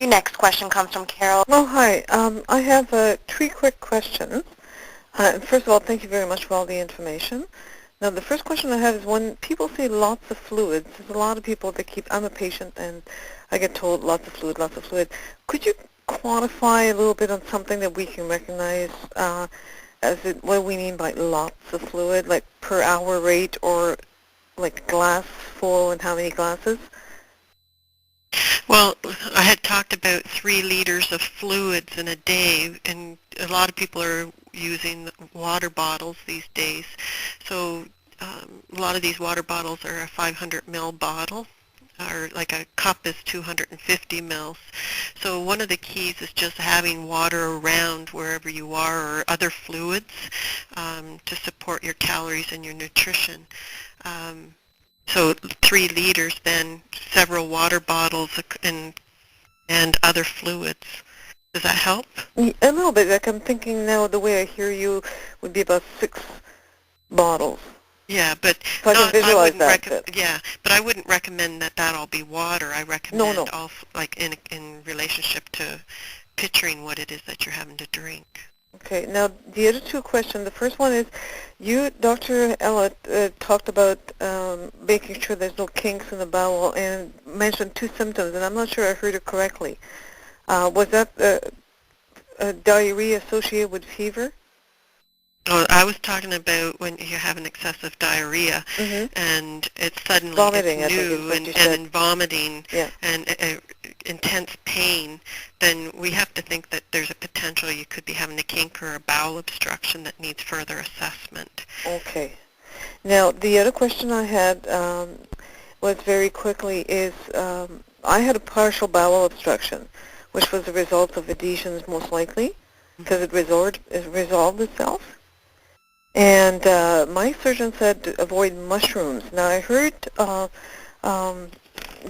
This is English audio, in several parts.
Your next question comes from Carol. Oh, hi. I have three quick questions. First of all, thank you very much for all the information. Now, the first question I have is when people say lots of fluids, there's a lot of people that I'm a patient and I get told lots of fluid, lots of fluid. Could you quantify a little bit on something that we can recognize what we mean by lots of fluid, like per hour rate or like glass full and how many glasses? Well, I had talked about 3 liters of fluids in a day, and a lot of people are using water bottles these days. So a lot of these water bottles are a 500 ml bottle, or like a cup is 250 mils. So one of the keys is just having water around wherever you are, or other fluids to support your calories and your nutrition. So 3 liters, then several water bottles and other fluids. Does that help? A little bit. Like I'm thinking now, the way I hear you would be about 6 bottles. Yeah, but so I wouldn't but I wouldn't recommend that all be water. I recommend all like in relationship to picturing what it is that you're having to drink. Okay. Now the other 2 questions. The first one is, you, Dr. Ellett, talked about making sure there's no kinks in the bowel and mentioned 2 symptoms, and I'm not sure I heard it correctly. Was that diarrhea associated with fever? Oh, I was talking about when you have an excessive diarrhea and it suddenly vomiting, gets new and vomiting and intense pain, then we have to think that there's a potential you could be having a kink or a bowel obstruction that needs further assessment. Okay. Now, the other question I had was very quickly is I had a partial bowel obstruction, which was a result of adhesions most likely because it resolved itself. And my surgeon said to avoid mushrooms. Now, I heard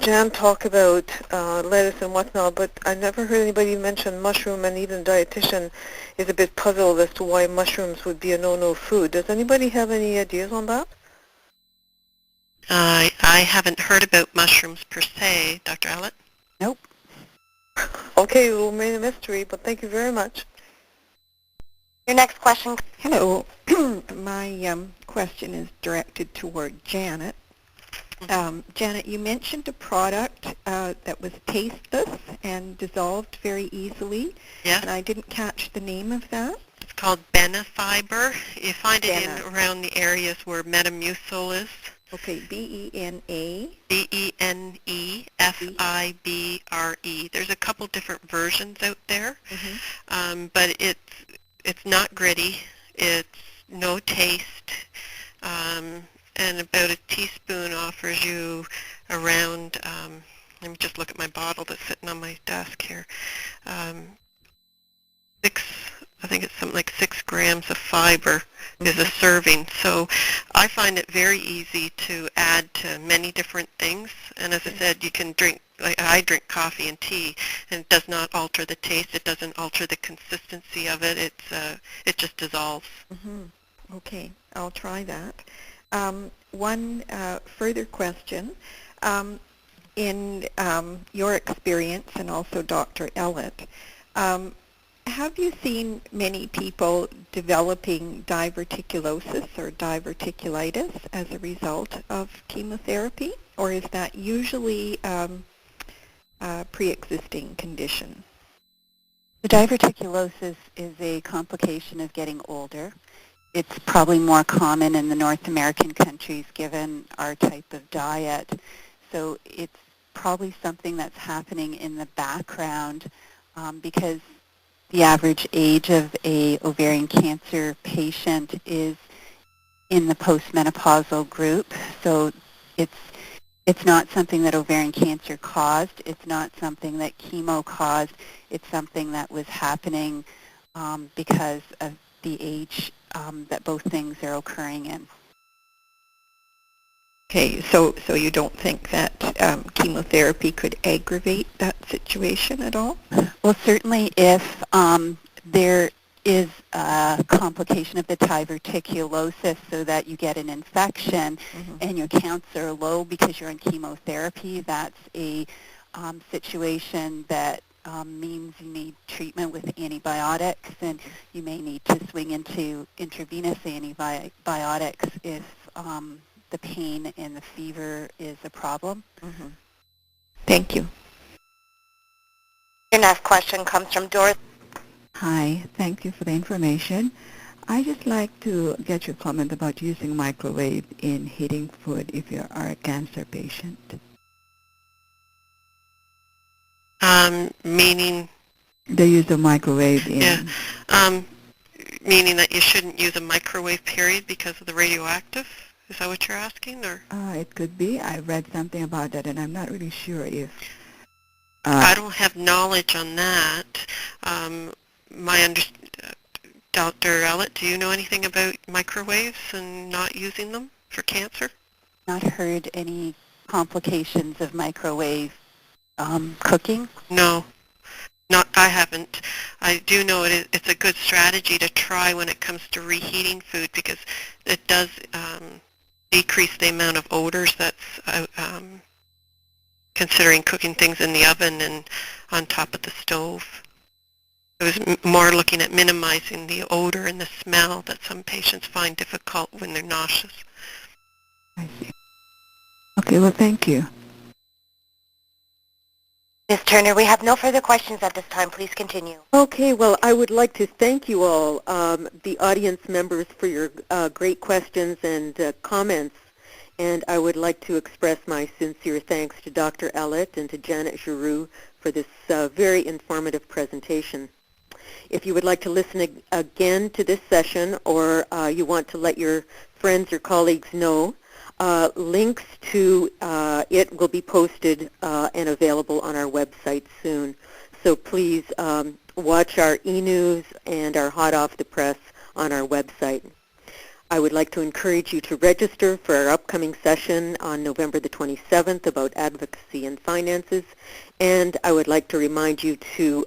Jan talk about lettuce and whatnot, but I never heard anybody mention mushroom, and even a dietitian is a bit puzzled as to why mushrooms would be a no-no food. Does anybody have any ideas on that? I haven't heard about mushrooms per se. Dr. Ellett? Nope. Okay, we'll remain a mystery, but thank you very much. Your next question. Hello. My question is directed toward Janet. Janet, you mentioned a product that was tasteless and dissolved very easily. Yeah. And I didn't catch the name of that. It's called Benefiber. You find it in around the areas where Metamucil is. Okay, B-E-N-A. B-E-N-E-F-I-B-R-E. There's a couple different versions out there, but it's not gritty. It's no taste, and about a teaspoon offers you around, let me just look at my bottle that's sitting on my desk here, I think it's something like 6 grams of fiber is a serving. So I find it very easy to add to many different things. And as I said, you can drink, like I drink coffee and tea, and it does not alter the taste. It doesn't alter the consistency of it. It just dissolves. Okay, I'll try that. One further question. In your experience, and also Dr. Ellett, have you seen many people developing diverticulosis or diverticulitis as a result of chemotherapy, or is that usually a pre-existing condition? The diverticulosis is a complication of getting older. It's probably more common in the North American countries given our type of diet. So it's probably something that's happening in the background because the average age of a ovarian cancer patient is in the postmenopausal group. So it's not something that ovarian cancer caused. It's not something that chemo caused. It's something that was happening because of the age that both things are occurring in. Okay, so you don't think that chemotherapy could aggravate that situation at all? Well, certainly if there is a complication of the diverticulosis so that you get an infection and your counts are low because you're on chemotherapy, that's a situation that means you need treatment with antibiotics, and you may need to swing into intravenous antibiotics if the pain and the fever is a problem. Mm-hmm. Thank you. Your next question comes from Doris. Hi, thank you for the information. I just like to get your comment about using microwave in heating food if you are a cancer patient. Meaning? The use of microwave in... Yeah. Meaning that you shouldn't use a microwave, period, because of the radioactive? Is that what you're asking? Or it could be. I read something about that, and I'm not really sure if... I don't have knowledge on that. Dr. Ellett, do you know anything about microwaves and not using them for cancer? Not heard any complications of microwave cooking? No, I haven't. I do know it's a good strategy to try when it comes to reheating food because it does decrease the amount of odors that's considering cooking things in the oven and on top of the stove. It was more looking at minimizing the odor and the smell that some patients find difficult when they're nauseous. I see. Okay, well, thank you. Ms. Turner, we have no further questions at this time. Please continue. Okay, well, I would like to thank you all, the audience members, for your great questions and comments. And I would like to express my sincere thanks to Dr. Ellett and to Janet Giroux for this very informative presentation. If you would like to listen again to this session or you want to let your friends or colleagues know, links to it will be posted and available on our website soon. So please watch our e-news and our hot off the press on our website. I would like to encourage you to register for our upcoming session on November the 27th about advocacy and finances. And I would like to remind you to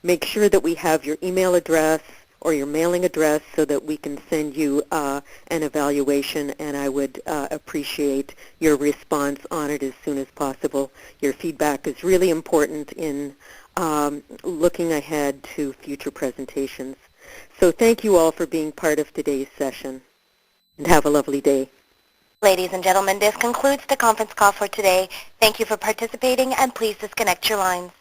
make sure that we have your email address or your mailing address so that we can send you an evaluation, and I would appreciate your response on it as soon as possible. Your feedback is really important in looking ahead to future presentations. So thank you all for being part of today's session, and have a lovely day. Ladies and gentlemen, this concludes the conference call for today. Thank you for participating, and please disconnect your lines.